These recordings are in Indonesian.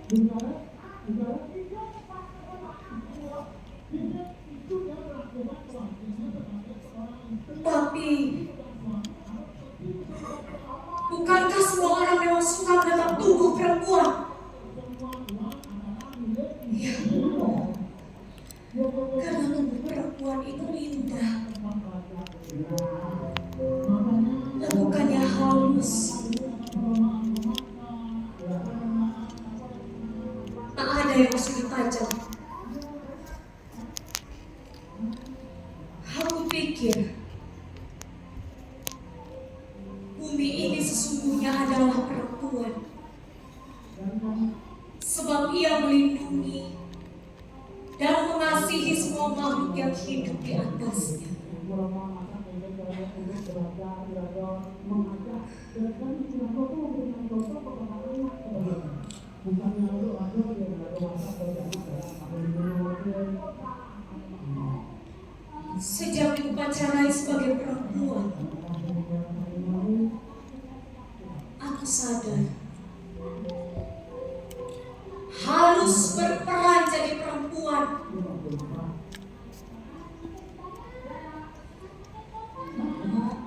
Tapi bukankah semua orang memang suka menatap tubuh perempuan? Ya, karena tubuh perempuan itu indah, lekukannya halus, tak ada yang sulit tajam. Aku pikir bumi ini sesungguhnya adalah perempuan, sebab ia melindungi dan mengasihi semua makhluk yang hidup di atasnya. Sejak diupacarai sebagai perempuan, aku sadar harus berperan jadi perempuan.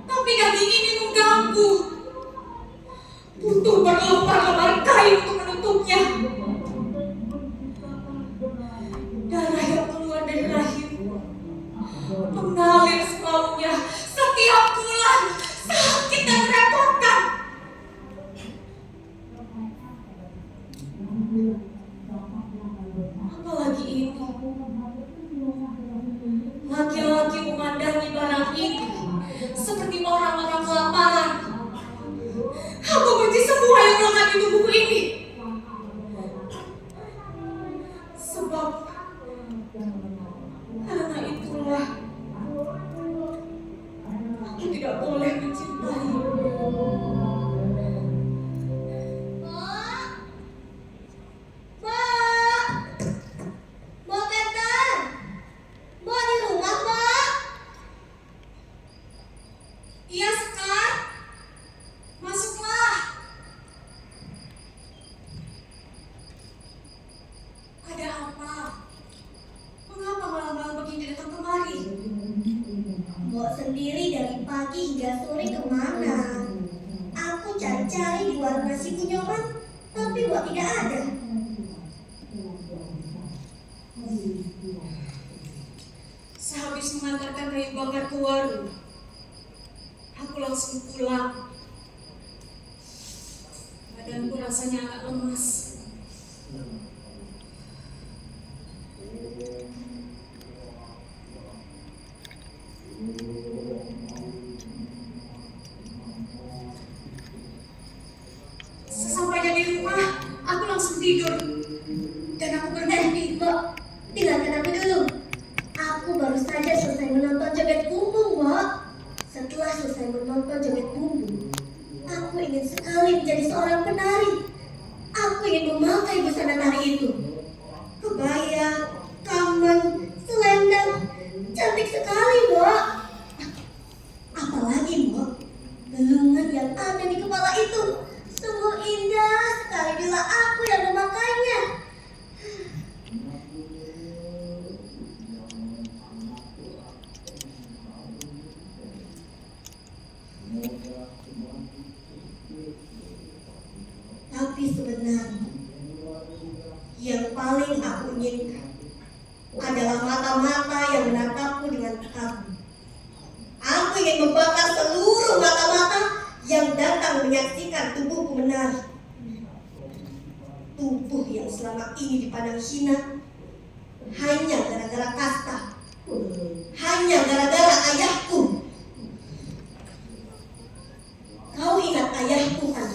Tapi daging ini mengganggu, butuh berlembar-lembar kain untuk menutupnya. Darah yang keluar dari rahim mengalir semaunya setiap bulan, sakit dan merepotkan. Apalagi ini, laki-laki memandangi barang ini seperti orang-orang kelaparan. Aku benci semua yang melekat di tubuhku ini. Sebab karena itulah aku tidak boleh mencintai. Sendiri dari pagi hingga sore kemana? Aku cari-cari di warung nasi kunyoman, tapi Mbok tidak ada. Sehabis mengantarkan kayu bakar ke warung, aku langsung pulang. Badanku rasanya agak lemas. Sesampainya di rumah, aku langsung tidur. Dan aku bermimpi. Mbok, tinggalkan aku dulu. Aku baru saja selesai menonton Joget Bumbung, Mbok. Setelah selesai menonton Joget Bumbung, aku ingin sekali menjadi seorang penari. Aku ingin memakai busana tari itu. Kebaya, kamen, selendang, cantik sekali, Mbok. Apalagi, Mbok, gelungan yang ada di kepala itu sungguh indah sekali bila aku yang memakainya. Tapi sebenarnya yang paling aku inginkan adalah mata-mata yang menatapku dengan kagum. Aku ingin membakar seluruh mata-mata yang datang menyaksikan tubuhku menari. Tubuh yang selama ini dipandang hina hanya gara-gara kasta, hanya gara-gara ayahku. Kau ingat ayahku kan?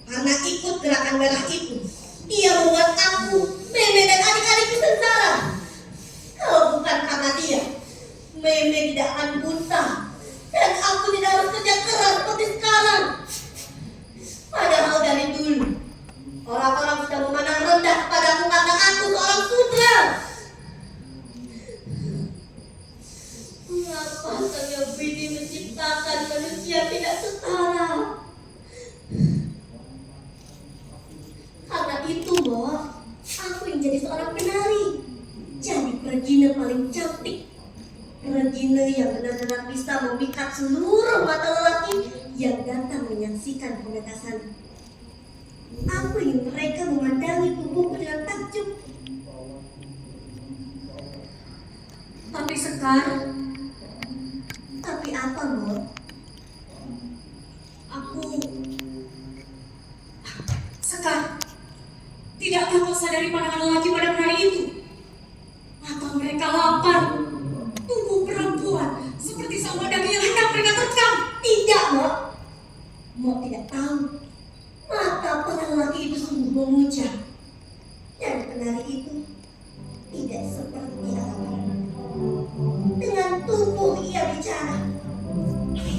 Karena ikut gerakan merah itu, dia membuat aku, Meme dan adik-adikku sengsara. Kalau bukan karena dia, Meme tidak akan buta dan aku tidak harus kerja keras seperti sekarang. Padahal dari dulu orang-orang sudah memandang rendah kepadaku karena aku seorang sudra. Mengapa Sang Bini menciptakan manusia tidak setara? Karena itu, seluruh mata lelaki yang datang menyaksikan pementasan. Aku ingin mereka memandangi tubuhku dengan takjub. Tapi Sekar, Tapi apa, Mo? Sekar, tidakkah kau sadari pandangan lelaki pada hari itu? Mata mereka lapar, tubuh perempuan seperti sebuah daging yang hendak mereka terkam. Tidak, Mo. Mo tidak tahu. Mata para lelaki itu sungguh memuja. Dan penari itu tidak seperti alam. Dengan tubuh ia bicara.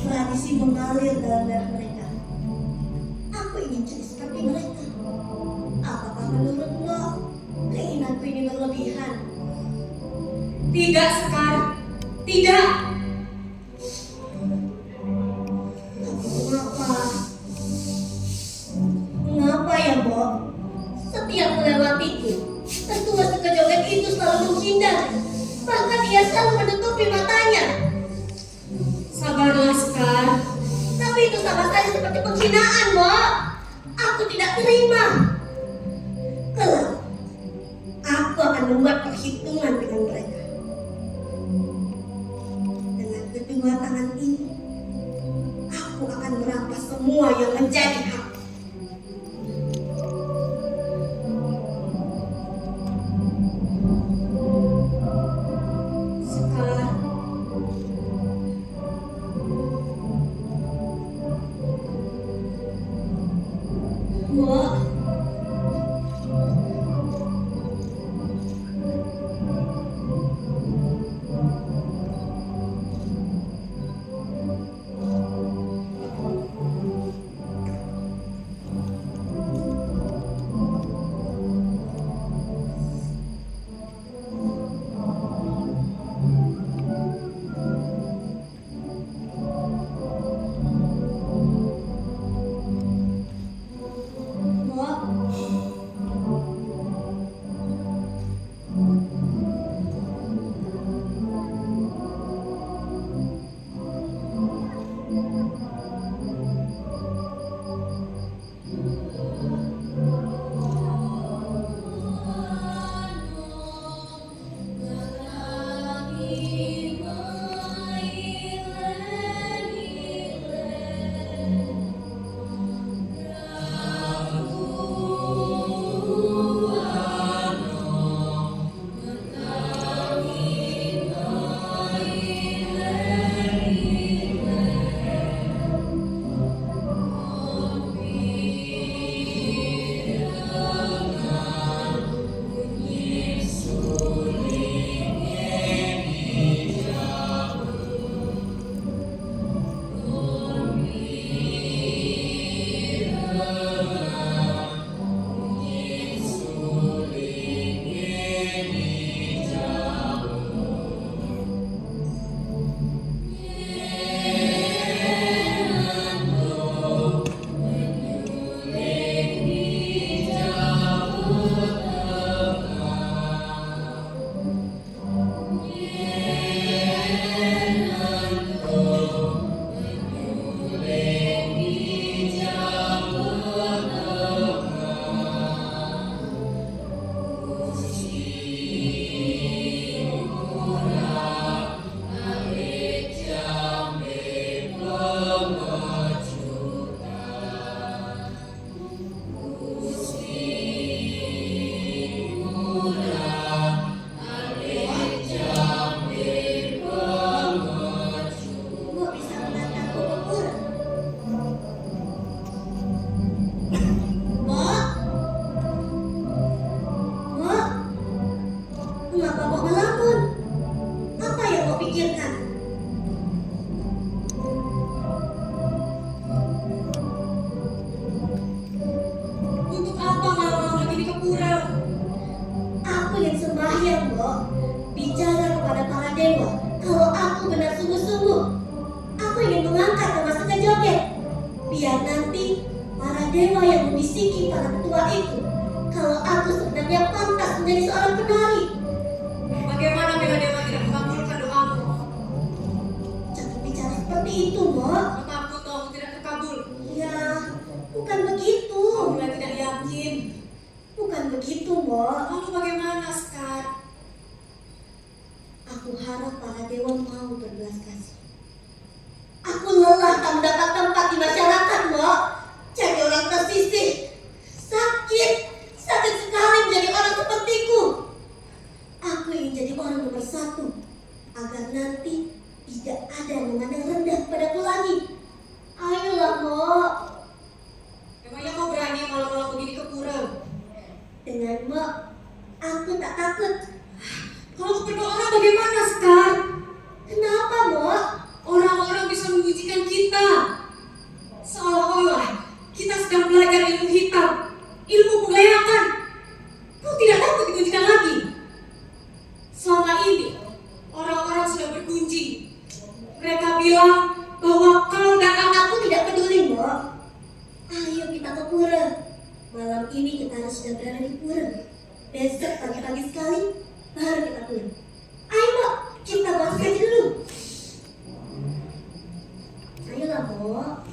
Tradisi mengalir dalam darah mereka. Aku ingin jadi seperti mereka. Apakah menurut Mo keinginanku ini berlebihan? Tidak, Sekar, tidak. Mengapa? Mengapa ya, Bo? Setiap melewatiku, tetua suka joget itu selalu menghindar. Bahkan ia selalu menutupi matanya. Sabarlah, Sekar. Tapi itu sama saja seperti penghinaan, Bo. Aku tidak terima. Kelak, aku akan membuat perhitungan dengan mereka. Dengan kedua tangan ini, aku akan merampas semua yang menjadi hak. Sekar, Mo, Biar nanti para dewa yang membisiki para ketua itu kalau aku sebenarnya pantas menjadi seorang penari. Bagaimana bila dewa tidak mengabulkan doamu? Jangan bicara seperti itu. Mbok? Takut kamu tidak terkabul. Ya, bukan begitu. Kamu mulai tidak yakin. Bukan begitu, Mbok. Lalu bagaimana, Sekar? Aku harap para dewa mau berbelas kasih. Aku lelah tak mendapat tempat di masyarakat, Mbok. Jadi orang tersisih. Sakit sekali menjadi orang sepertiku. Aku ingin jadi orang nomor satu, agar nanti tidak ada yang memandang rendah padaku lagi. Ayolah, Mbok. Memangnya kau berani malam-malam begini ke pura? Dengan Mbok, aku tak takut. Kalau kepada orang bagaimana, Sekar? Kenapa, Mbok? Orang-orang bisa mengujikan kita. Seolah-olah kita sedang belajar ilmu hitam, ilmu penggelayakan. Kau tidak takut dikuncikan lagi? Selama ini, orang-orang sudah berkunci. Mereka bilang bahwa kau dan Aku tidak peduli, Mbok. Ayo kita ke pura. Malam ini kita harus sudah berada di pura. Besok pagi-pagi sekali baru kita pulang. Ayo, Mbok, kita bahas kaji dulu. Ayolah, Mbok.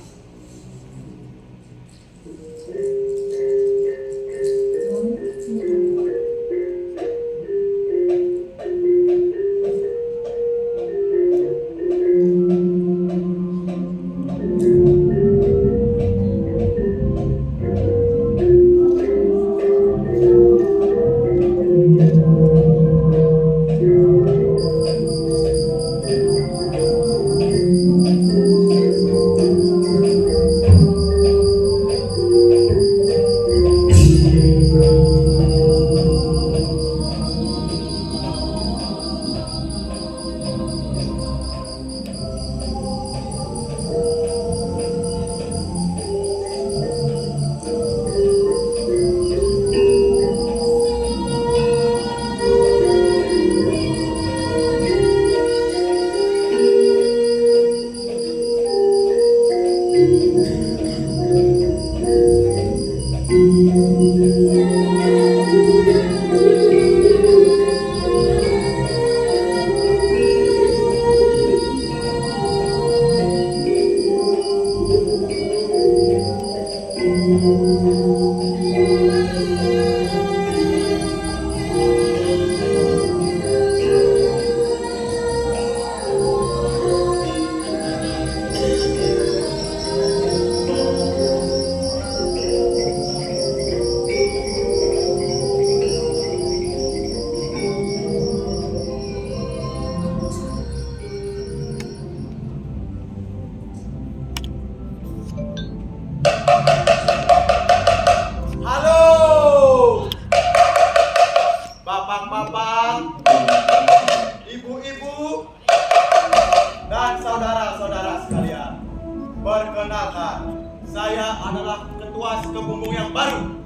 Perkenalkan, saya adalah ketua Skebumbung yang baru.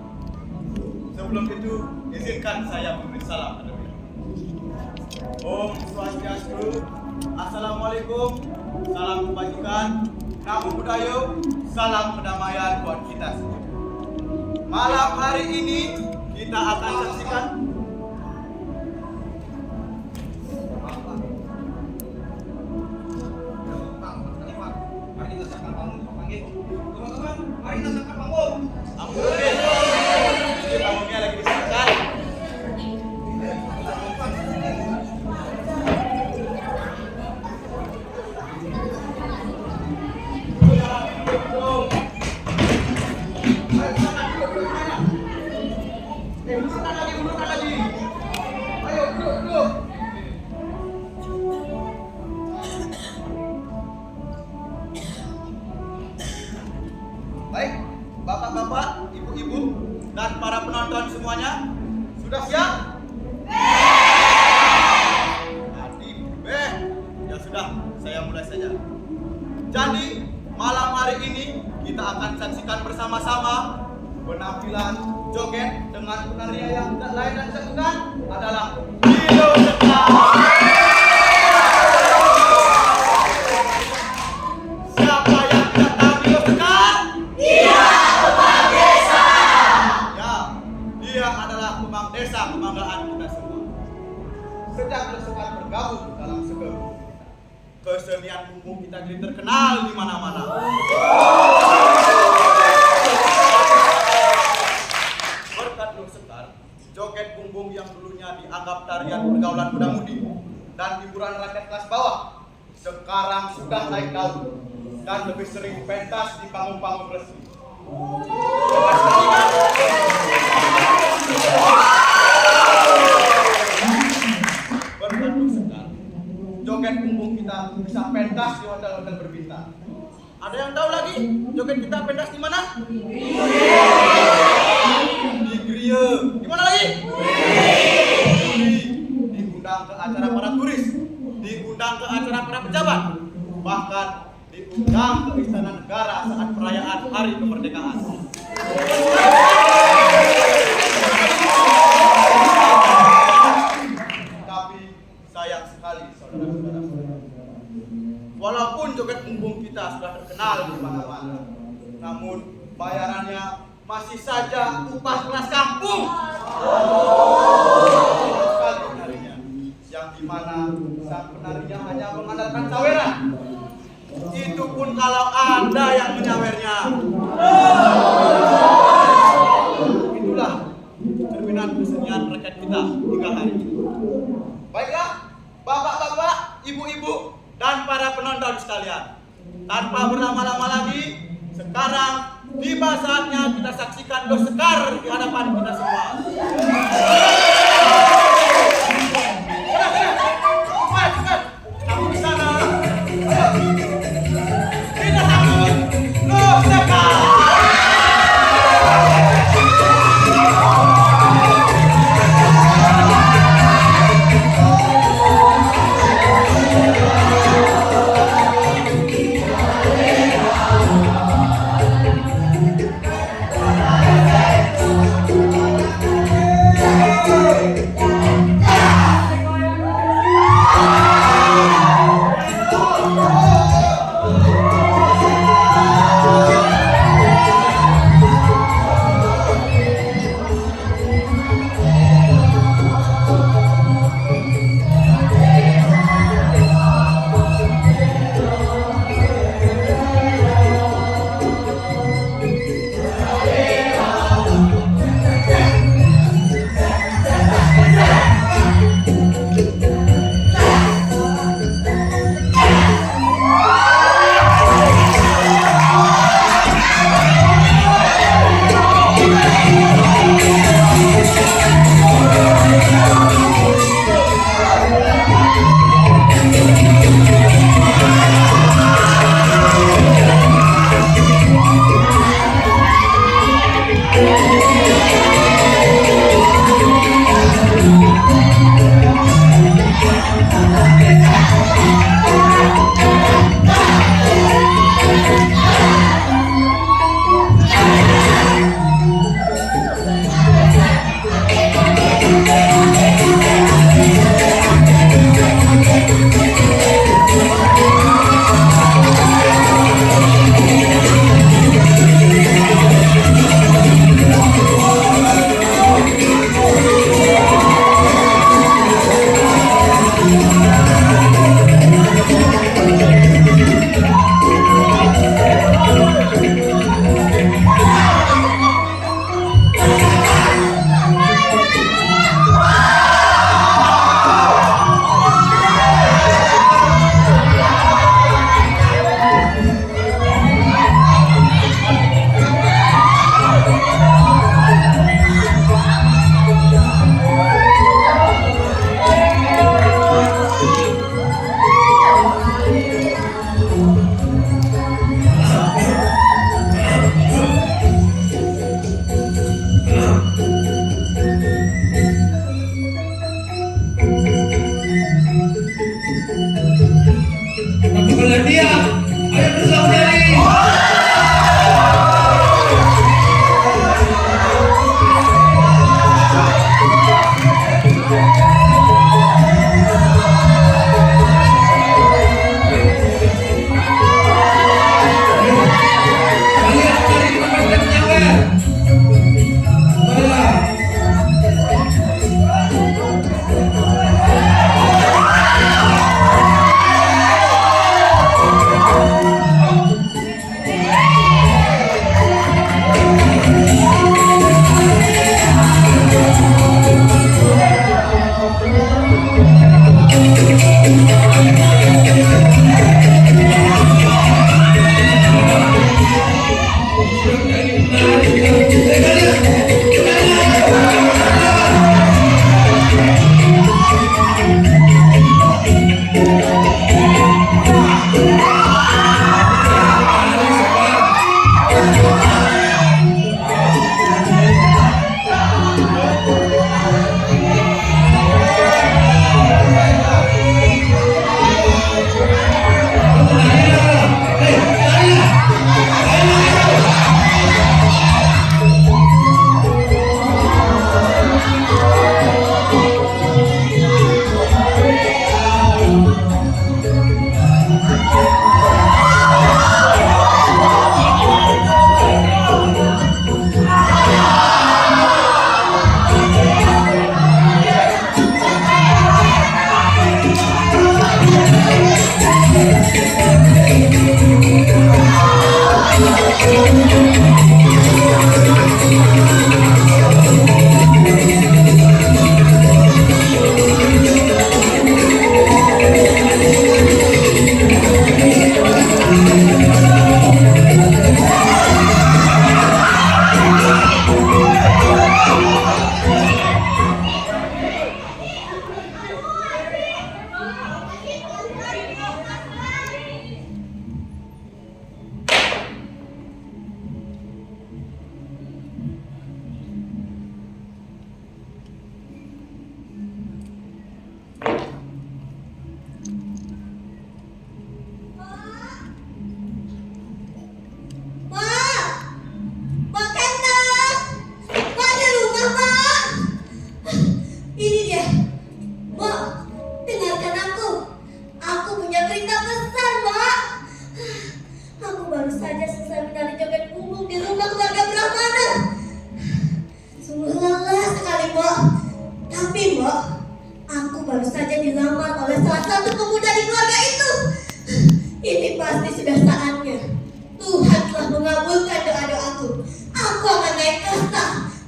Sebelum itu, izinkan saya memberi salam terlebih dahulu. Om Swastiastu, Assalamualaikum, salam kebajikan, Namo Buddhaya, salam kedamaian buat kita semua. Malam hari ini kita akan saksikan teman-teman, mari kita sangka panggung. Ampun, ini panggungnya lagi disangkan. Ayo, duduk. Baik, bapak-bapak, ibu-ibu, dan para penonton semuanya, sudah siap? Tadi, ya sudah, saya mulai saja. Jadi, malam hari ini kita akan saksikan bersama-sama penampilan joget dengan penarian yang tidak lain dan tidak bukan adalah Hilo Sekar. Siapa yang tidak tahu Hilo Sekar? Dia adalah kembang desa kebanggaan kita semua. Sejak Hilo Sekar bergabung dalam Skebumbung, kesenian tarian bumbung kita jadi terkenal di mana-mana. Berkat Nur Sekar, joget bumbung yang dulunya dianggap tarian pergaulan muda-mudi dan hiburan rakyat kelas bawah, sekarang sudah naik daun dan lebih sering pentas di panggung-panggung resmi. Berkat Nur Sekar, joget bumbung kita bisa pentas di hotel-hotel berbintang. Ada yang tahu lagi joget kita pentas di mana? Di Gria. Di mana lagi? Diundang ke acara para turis, diundang ke acara para pejabat, bahkan diundang ke Istana Negara saat perayaan Hari Kemerdekaan. Tapi sayang sekali saudara-saudara, walaupun joget bumbung kita sudah terkenal di mana-mana, namun bayarannya masih saja upah kelas kampung. Sekali penarinya, yang dimana sang penarinya hanya mengandalkan saweran. Itu pun kalau ada yang menyawernya. Itulah cerminan kesenian rakyat kita hingga hari ini. Baiklah, bapak-bapak, ibu-ibu, dan para penonton sekalian, tanpa berlama-lama lagi, sekarang tiba saatnya kita saksikan Nur Sekar di hadapan kita semua. Cepat, kamu di sana. Kita sambut Nur Sekar.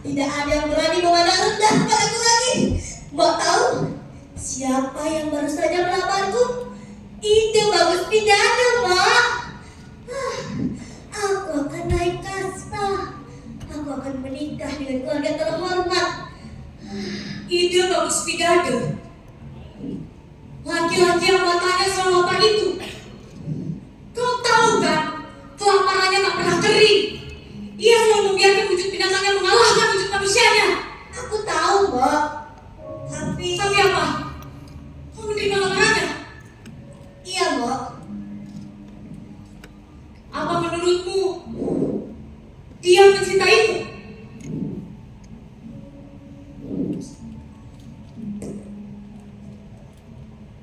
Tidak ada yang berani memandang rendah kepadaku lagi. Mbak tahu siapa yang baru saja melamarku? Itu Bagus Pidana, Mbak. Aku akan naik kasta. Aku akan menikah dengan keluarga terhormat. Ide Bagus Pidana. Laki-laki yang matanya selalu lapar itu. Kau tahu kan, kelaparannya tak pernah kering. Ia selalu membiarkan wujud binatangnya mengalahkan wujud manusianya. Aku tahu, Mbak. Tapi apa? Kau menerima lamarannya? Iya, Mbak. Apa menurutmu dia mencintaimu?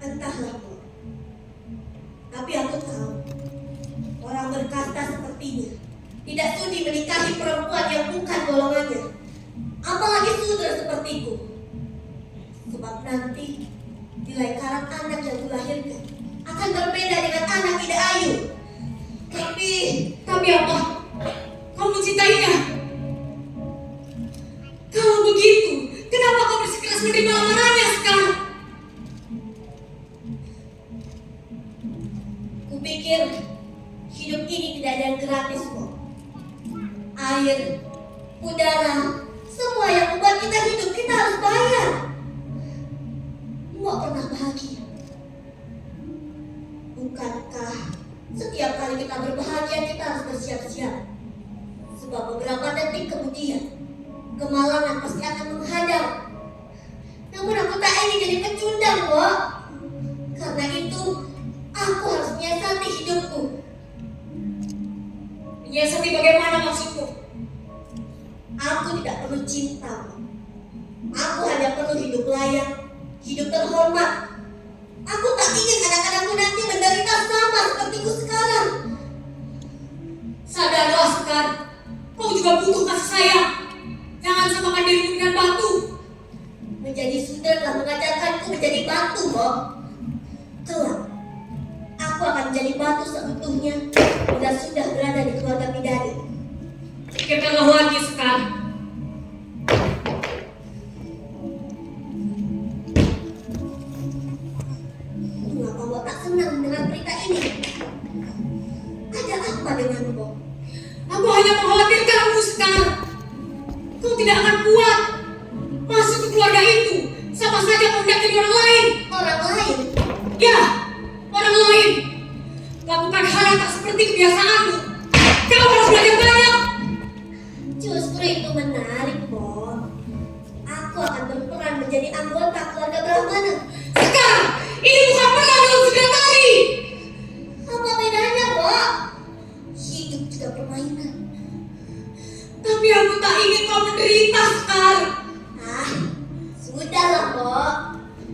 Entahlah, Mbak. Tapi aku tahu orang berkasta sepertinya tidak sudi menikahi perempuan yang bukan golongannya, apalagi sudra sepertiku. Sebab nanti nilai karat anak yang kulahirkan akan berbeda dengan anak Ida Ayu. Tapi apa? Kau mencintainya? Kalau begitu, kenapa kau bersikeras menerima lamarannya sekarang? Kupikir hidup ini tidak ada yang gratis, kok. Air, udara, semua yang membuat kita hidup kita harus bayar. Mau pernah bahagia? Bukankah setiap kali kita berbahagia kita harus bersiap-siap? Sebab beberapa detik kemudian kemalangan pasti akan menghadap. Namun aku tak ingin jadi pecundang, kok. Karena itu aku harus menyiasati hidupku. Menyiasati bagaimana maksudmu? Aku tidak perlu cinta. Aku hanya perlu hidup layak, hidup terhormat. Aku tak ingin anak-anakku nanti menderita sama sepertiku sekarang. Sadarlah Sekar, kau juga butuh kasih sayang. Jangan samakan dirimu dengan batu. Menjadi sudra telah mengajarkanku menjadi batu, Mbok. Kelak, aku akan menjadi batu seutuhnya bila sudah berada di keluarga Pidana. Pikirkanlah lagi Sekar. Mengapa Mbok tak senang mendengar berita ini? Ada apa dengan Mbok? Aku hanya mengkhawatirkanmu Sekar. Kau tidak akan kuat masuk ke keluarga itu. Sama saja kau mendakili orang lain. Orang lain? Ya, orang lain. Lakukan hal yang tak seperti kebiasaanmu. Kau harus belajar banyak. Justru itu menarik, Mbok. Aku akan berperan menjadi anggota keluarga Brahmana. Sekar, ini bukan perang dalam sekretari. Apa bedanya, Mbok? Hidup juga permainan. Tapi aku tak ingin kau menderita, Sekar. Sudahlah, Mbok.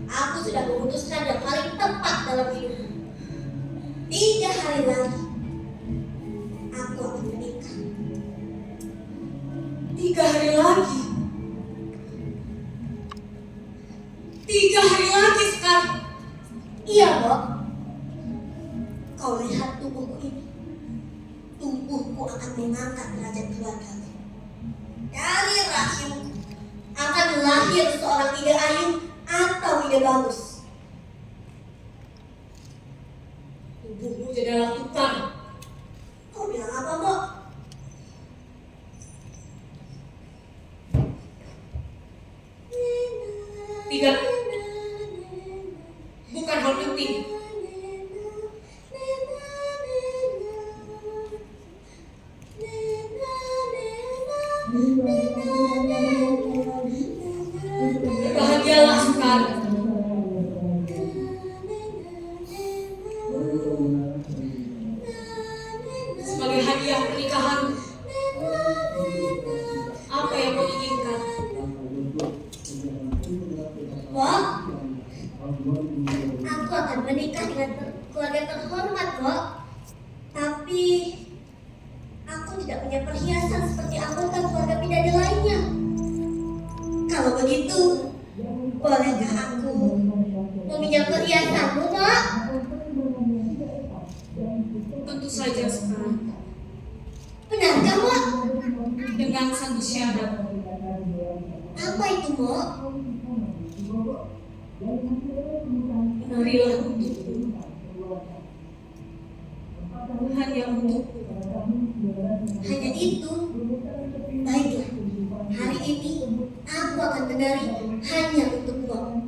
Aku sudah memutuskan yang paling tepat dalam hidup. 3 hari lagi, aku akan menikah. 3 hari lagi. 3 hari lagi, Sekar. Iya, Mbok. Kau lihat tubuhku ini. Tubuhku aku akan mengangkat derajat keluarga. Dari rahim akan lahir seorang ide ayu atau ide bagus. Tubuhmu jadi alat tukar. Kau bilang apa, Mbok? Tidak. Bukan hal penting. Berbahagialah sekarang. Sebagai hadiah pernikahan, apa yang kau inginkan? Mbok, aku akan menikah dengan keluarga terhormat, Mbok. Tapi aku tidak punya perhiasan seperti anggota keluarga bidadari lainnya. Kalau begitu, bolehkah aku meminjam perhiasanmu, Mbok? Tentu saja sekarang. Benarkah, Mbok? Dengan satu syarat. Apa itu, Mbok? Marilah untukku. Hanya untukku. Hanya itu? Baiklah, hari ini aku akan menari hanya untuk Mbok.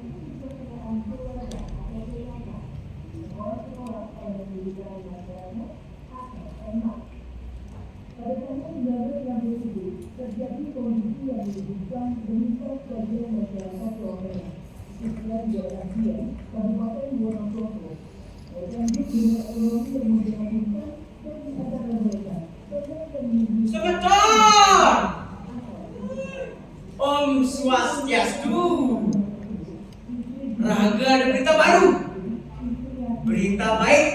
Sebentar. Om Swastiastu. Raga ada berita baru. Berita baik,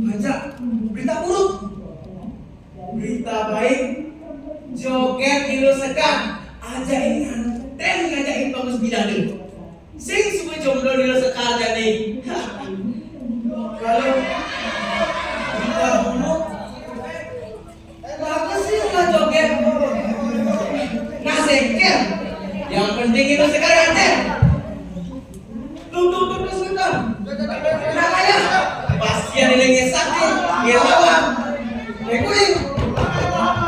baca berita buruk. Berita baik, joget di Lusekan. Ajain anten ngajain bagus bidadari. Sing semua jomblo di Lusekan jadi. Kalau berita buruk, bagus sih nggak joget. Nah seker, yang penting itu sekarang aja. Tunggu sebentar. Nah ayah, pasti ada yang sakit, dia lawan. Kuning.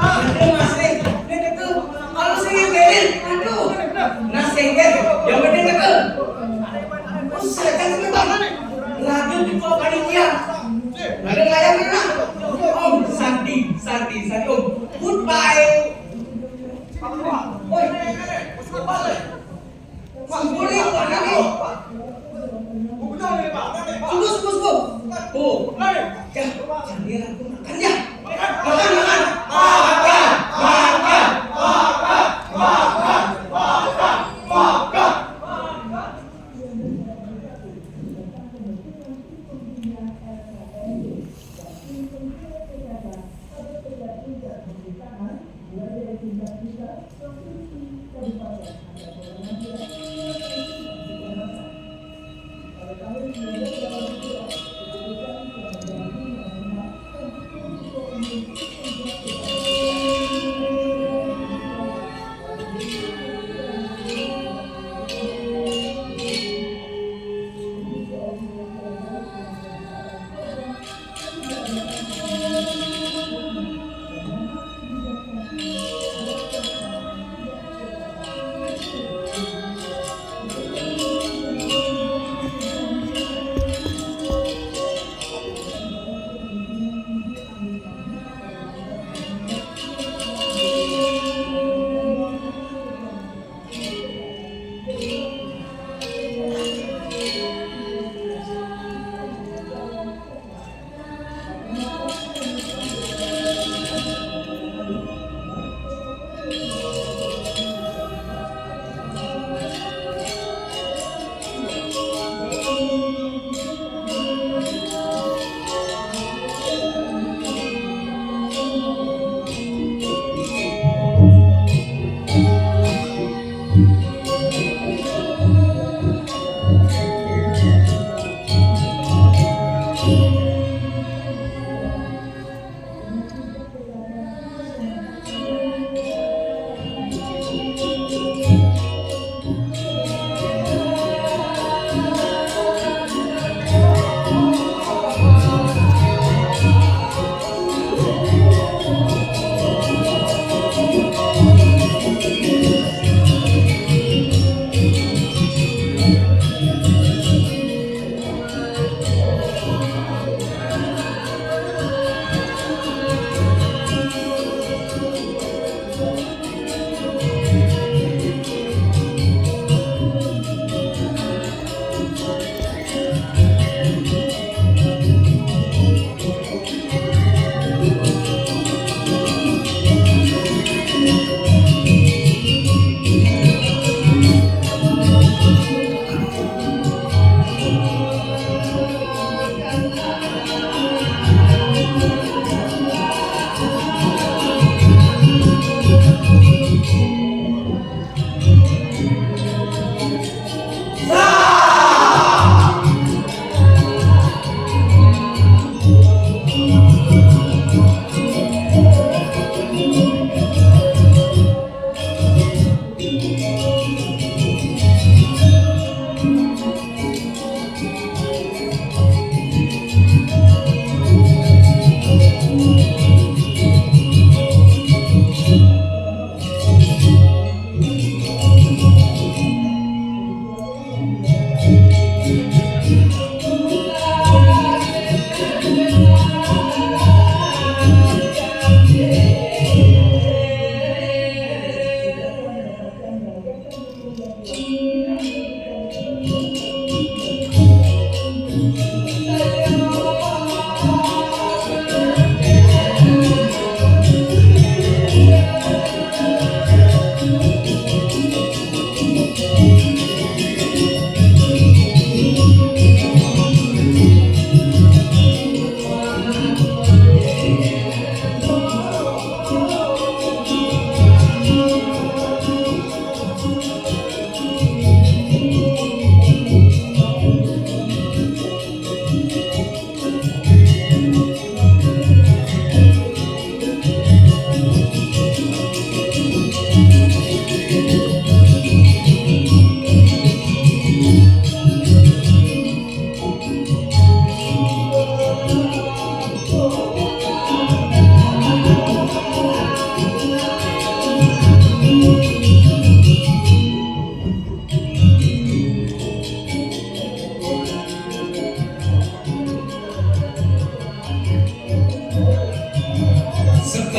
Aduh masih, ini itu. Kalau sih berin, aduh. Nah seker, yang penting itu. Usah kan sebentar. Lagi di bawah panitia. Ada layar mana? Om Santi, Om. Goodbye. Oi, Samburi, mana ni? Sungguh. Oh, ya, jangan aku makan ya. Makan.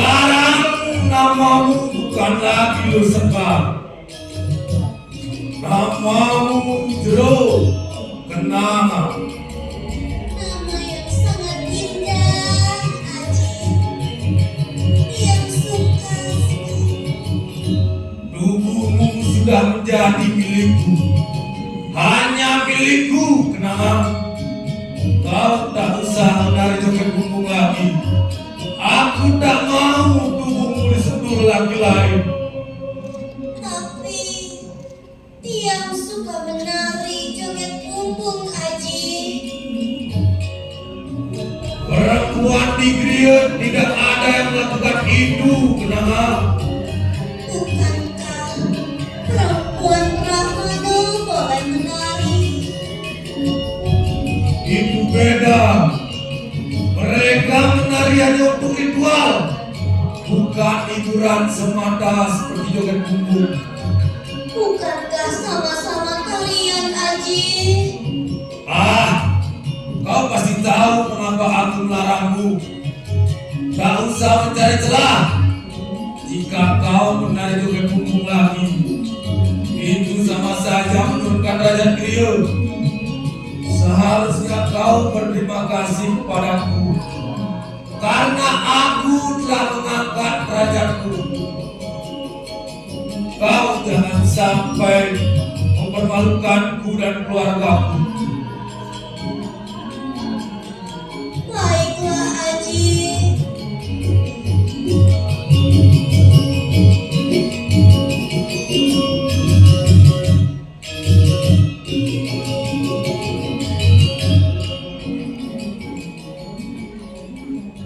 Sekarang namamu bukan lagi Lu Sekar. Namamu Jero Kenanga. Nama yang sangat indah, Aji. Yang suka Tubuhmu sudah menjadi milikku. Hanya milikku, Kenanga. Kau tak usah menari joget bumbung lagi. Aku tak mau tubuhmu disentuh laki lain. Tapi Tiang suka menari joget bumbung, Aji. Perempuan di Griot tidak ada yang melakukan itu, Kenanga. Bukankah perempuan Brahmana boleh menari? Itu beda. Mereka menari hanya untuk ritual, bukan hiburan semata seperti joget bumbung. Bukankah sama-sama kalian, Aji? Kau pasti tahu mengapa aku melarangmu. Tak usah mencari celah. Jika kau menari joget bumbung lagi, itu sama saja menurunkan derajat Griot. Seharusnya kau berterima kasih kepadaku karena aku telah mengangkat derajatku. Kau jangan sampai mempermalukanku dan keluargaku. Baiklah, Aji.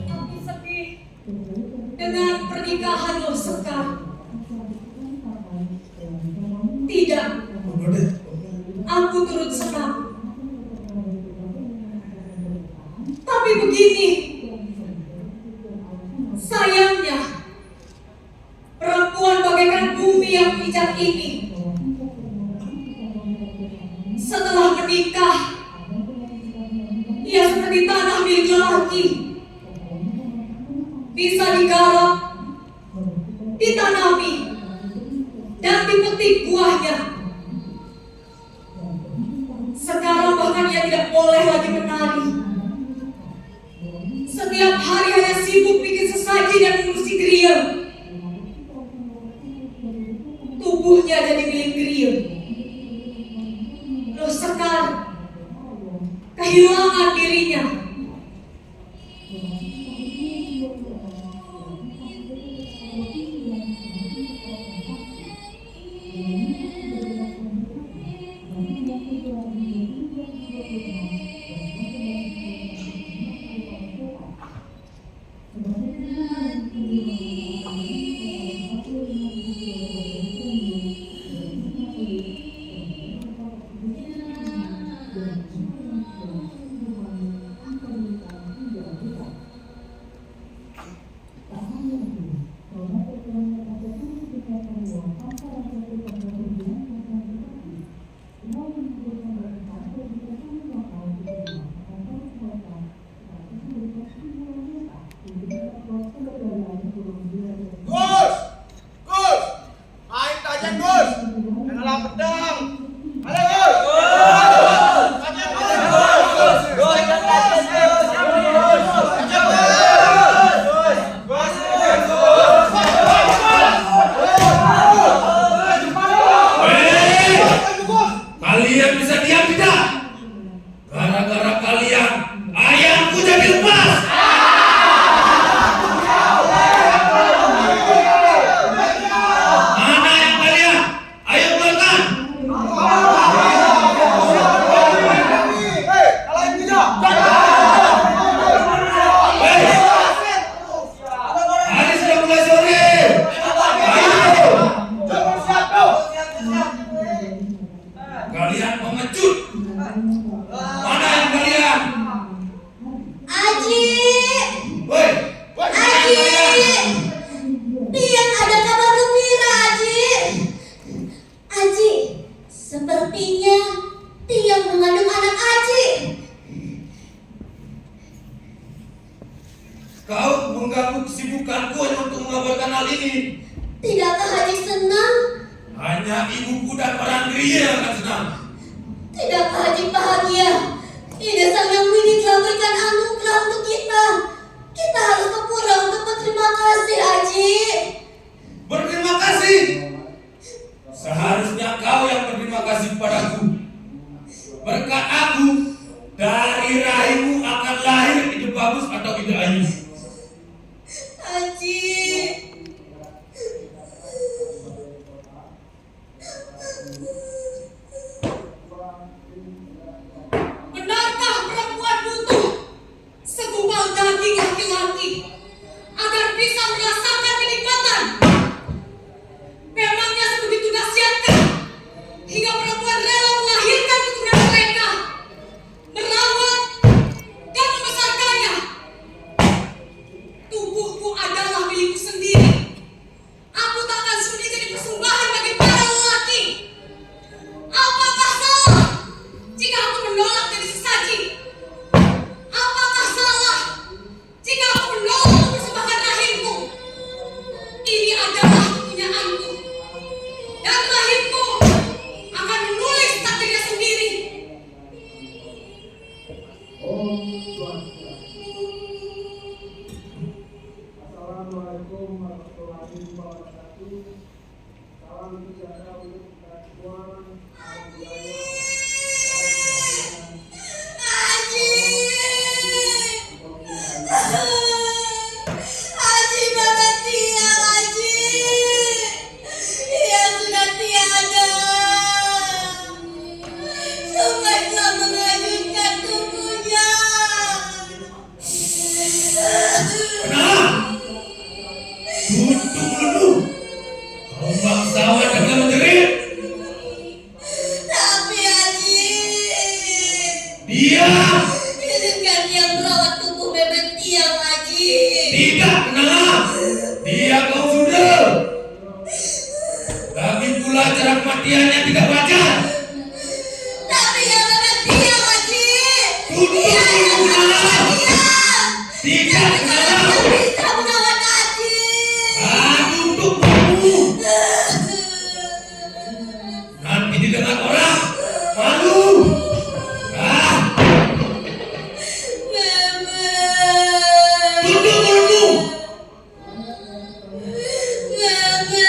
Aku sedih dengan pernikahan Lo Sekar. Tidak, aku turut senang. Tapi begini, sayangnya perempuan bagaikan bumi yang pijat ini setelah menikah ia seperti tanah milik lelaki, bisa digarap, ditanami, dan dipetik buahnya. Sekarang bahkan ia tidak boleh lagi menari. Setiap hari hanya sibuk bikin sesaji dan ngurusi Griot. Tubuhnya jadi milik Griot. Lo Sekar kehilangan dirinya. Gus! Gus! Main tajam Gus! Janganlah pedang! Halo Gus! Tajam Gus! Gus! Gus! mengabarkan hal ini? Tidakkah Haji senang? Hanya ibuku dan orang Griya yang akan senang. Tidakkah Haji bahagia? Ide Sang Yang Widi telah berikan anugerah untuk kita. Kita harus ke pura untuk berterima kasih, Haji. Berterima kasih. Seharusnya kau yang berterima kasih padaku. Berkat aku, dari rahimmu akan lahir ide bagus atau ide ayu. Haji. Benarkah perempuan butuh segumpal daging laki-laki agar bisa merasakan kenikmatan? Memangnya sebegitu dahsyatkah hingga perempuan rela melahirkan keturunan mereka, merawat dan membesarkannya? Tubuhku adalah milikku sendiri. Aku tak akan sudi jadi persembahan bagi para lelaki. Apakah salah jika aku menolak jadi sesaji? Apakah salah jika aku menolak mempersembahkan rahimku? Ini adalah kepunyaanku, dan rahimku akan menulis takdirnya sendiri. Assalamualaikum warahmatullahi wabarakatuh. Salam sejahtera untuk kita semua. Haji. Haji banget dia, Haji. Dia sudah tiada. Sungai telah mengajunkan tubuhnya. Kenapa? Tutup dulu. Kau bangsawan yang menjerit. Tapi Haji, Dia izinkan dia merawat tubuh bebek tiang, Haji. tidak kenal. Dia kau sudah. Lagi pula cara kematiannya tidak wajar. Tapi ya bebek tiang, Haji. Tutup Dia yang dulu. merawat tiang. Tidak kenal. Yang bisa merawat Haji. Tutup dulu. Nanti didengar orang. Malu. Tutup dulu. Bebek.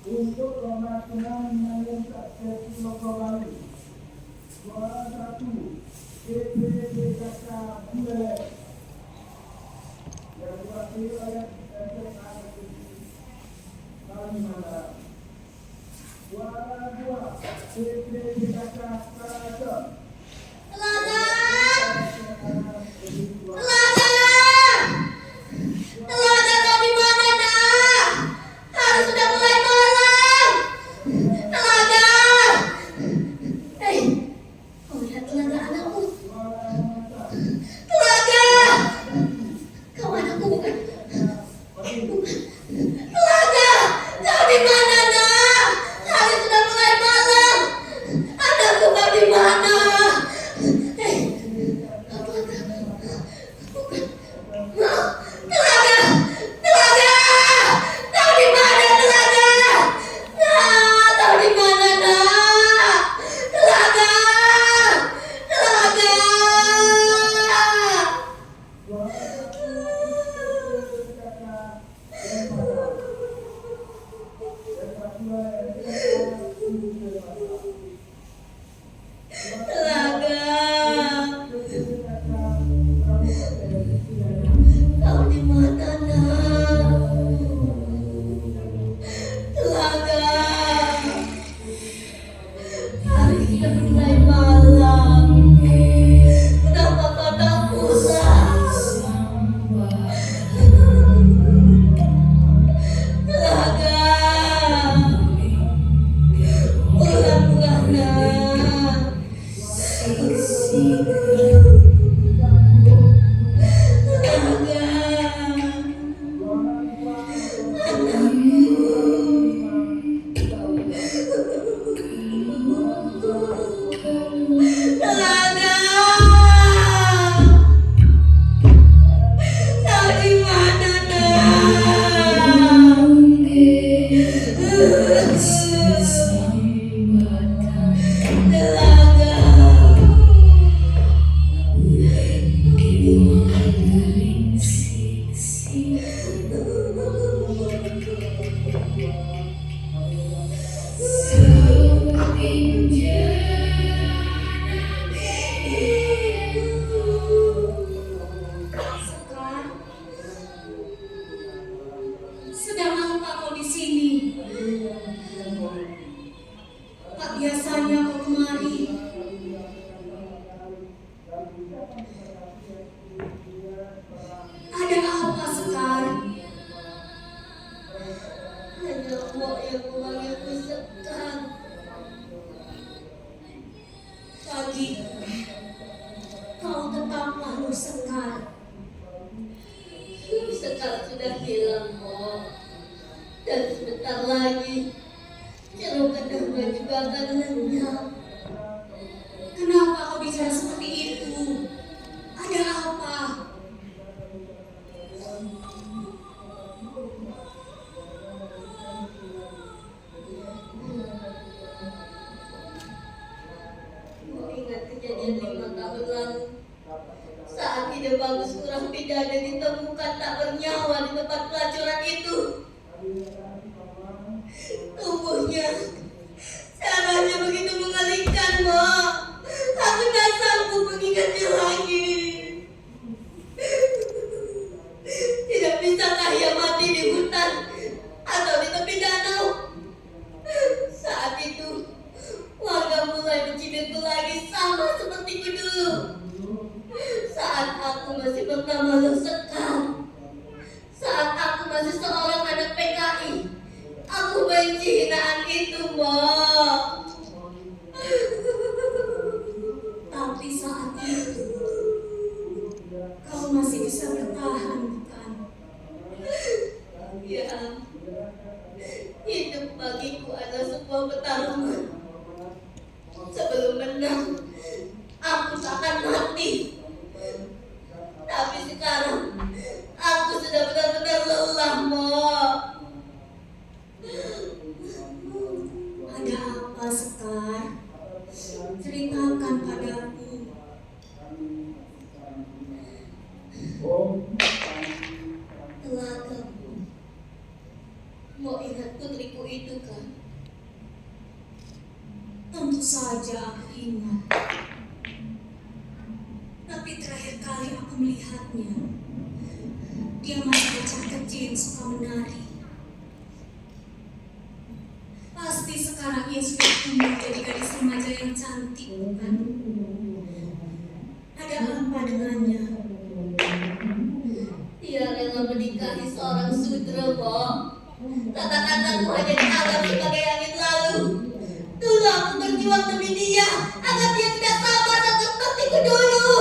Untuk lomba senam menangkan sesi lomba lalu, juara 1 PPBKK Buleleng yang diwakili oleh SMA Kalimantan. Juara 2 PPBKK Karaton. Telaga kau di mana, nak? Harus sudah mulai malam. Telaga. Kau lihat telaga anakku. Telaga. Kau anakku bukan? Telaga, kau di mana, nak? Harus sudah mulai malam. Anakku kau di mana? Telaga, telaga, kau di mana, telaga? Nah, kau di mana, nak? Telaga, telaga. Telaga, kau di mana, nak? Telaga, hari sudah mulai malam. Kenapa kau tak pulang? Telaga, pulang-pulang, nak. Telaga, kau di mana, nak? Sekar, sedang apa kau di sini? Tak biasanya kau kemari. Ada apa, Sekar? Hanya mau yang memanggilku Sekar. Pagi, dengannya. Kenapa kau bicara seperti itu? Ada apa? Mau ingat kejadian 5 tahun lalu saat ide bagus kurang pidana ditemukan tak bernyawa di tempat pelacuran itu. Tubuhnya caranya begitu mengerikan, Mo. Aku tak sanggup mengingatnya lagi. Tidak bisakah ia mati di hutan atau di tepi danau? Saat itu warga mulai mencibirku lagi sama seperti dulu. Saat aku masih bernama Sekar, saat aku masih seorang anak PKI, aku benci hinaan itu, Mo. Tapi saat itu kau masih bisa bertahan, bukan? Ya, hidup bagiku adalah sebuah pertarungan. Sebelum menang, aku takkan mati. Tapi sekarang, aku sudah benar-benar lelah, Mo. Ada apa, Sekar? Ceritakan padaku. Telagamu. Mau ingat putriku itu kan? Tentu saja aku ingat. Tapi terakhir kali aku melihatnya, dia masih bocah kecil yang suka menari. Pasti sekarang ia sudah tumbuh jadi gadis remaja yang cantik, bukan? Ada apa dengannya? Dia rela menikahi seorang sudra, Mo. Kata-kataku hanya dianggap sebagai angin lalu. Dulu aku berjuang demi dia agar dia tidak sama sepertiku dulu.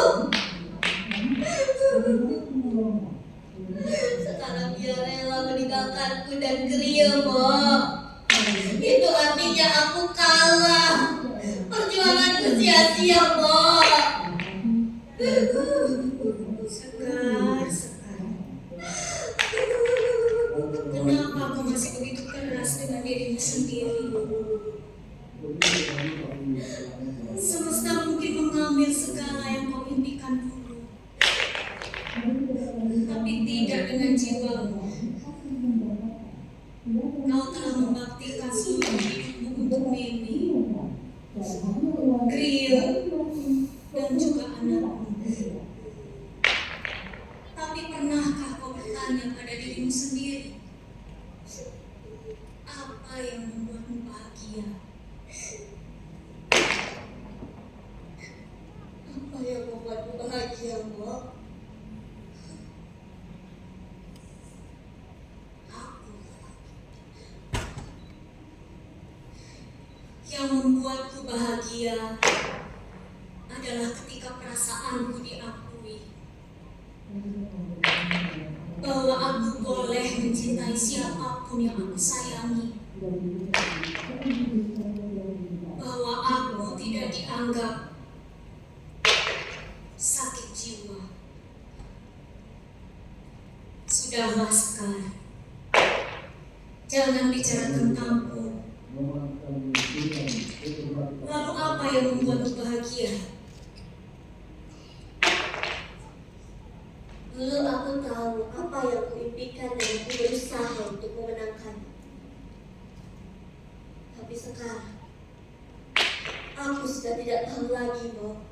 Sekarang dia rela meninggalkanku dan Gria, Mo. Itu artinya aku kalah. Perjuanganku sia-sia, Mo. Sekar. Kenapa kau masih begitu keras dengan dirimu sendiri? Semesta mungkin mengambil segala yang kau impikan dulu, tapi tidak dengan jiwamu. Kau telah membaktikan seluruh hidupmu untuk Mimi, Gria, dan juga anakmu. Tapi pernahkah kau bertanya pada dirimu sendiri, apa yang membuatmu bahagia? Apa yang membuatmu bahagia, Mo? Yang membuatku bahagia adalah ketika perasaanku diakui, bahwa aku boleh mencintai siapapun yang aku sayangi, bahwa aku tidak dianggap sakit jiwa. Sudahlah, Sekar, jangan bicara tentangku. Lalu apa yang membuatmu bahagia? Dulu aku tahu apa yang kuimpikan dan aku berusaha untuk memenangkannya. Tapi sekarang, aku sudah tidak tahu lagi, Mo.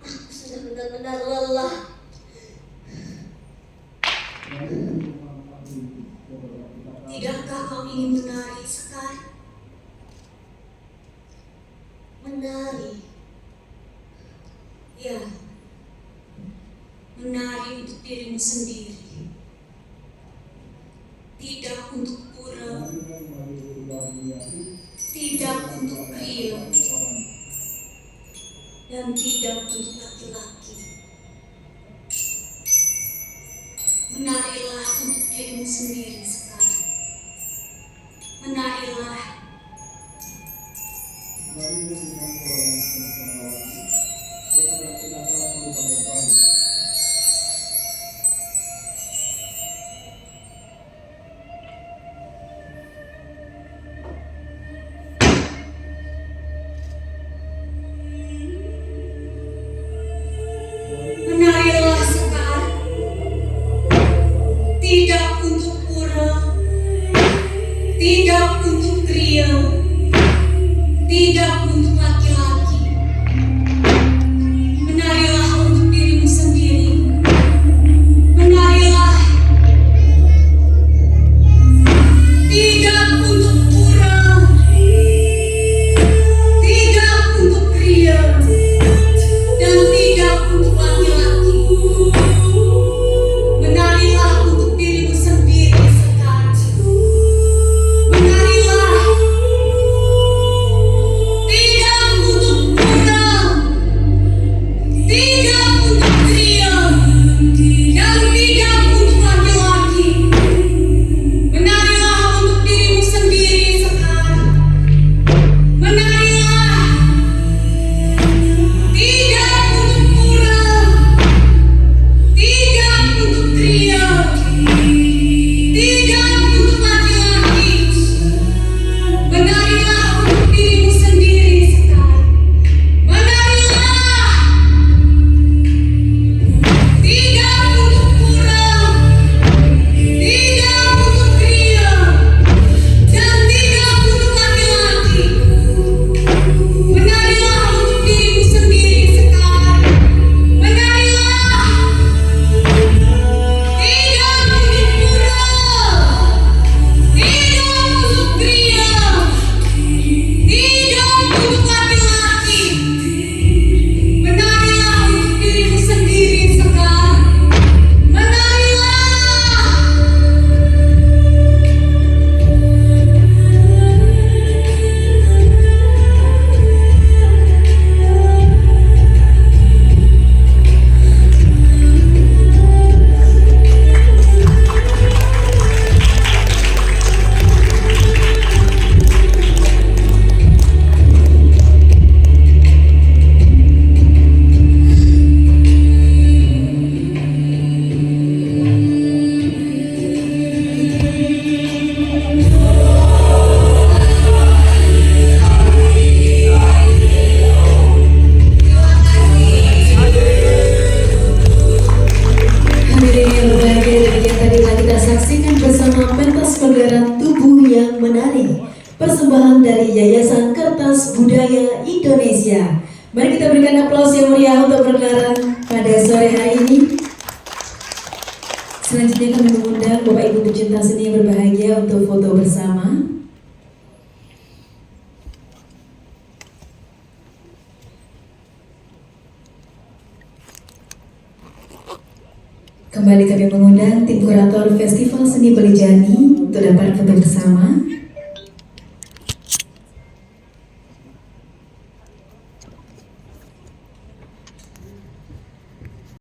Aku sudah benar-benar lelah. Tidakkah kau ingin menari, Sekar? Menari. Ya, menari untuk dirimu sendiri, tidak untuk pura, tidak untuk pria, dan tidak untuk laki-laki. Menarilah untuk dirimu sendiri sekarang. Menarilah Menarilah Sekar, tidak untuk pura, tidak untuk pria, tidak untuk laki-laki. Menarilah untuk dirimu sendiri. Menarilah tidak untuk pura, tidak untuk pria, dan tidak untuk laki-laki. Menarilah untuk dirimu sendiri Sekar. Menarilah tidak untuk pura, tidak untuk pria, dan tidak untuk laki-laki. Menarilah untuk dirimu sendiri Sekar. Menarilah tidak untuk pura, tidak untuk pria, tidak untuk laki-laki. Menarilah untuk dirimu sendiri Sekar. Menarilah tidak untuk pura, tidak untuk pria, dan tidak untuk laki-laki. Menarilah untuk dirimu sendiri Sekar. Menarilah tidak untuk pura, tidak untuk pria, tidak untuk laki-laki. Menarilah untuk dirimu sendiri Sekar. Menarilah. Hadirin yang berbahagia, demikian tadi telah kita saksikan bersama pentas pagelaran tubuh yang menarik, persembahan dari Yayasan Kertas Budaya Indonesia. Mari kita berikan aplaus yang meriah untuk pergelaran pada sore hari ini. Selanjutnya kami mengundang Bapak Ibu pecinta seni yang berbahagia untuk foto bersama. Kembali kami mengundang tim kurator Festival Seni Belijani untuk dapat foto bersama.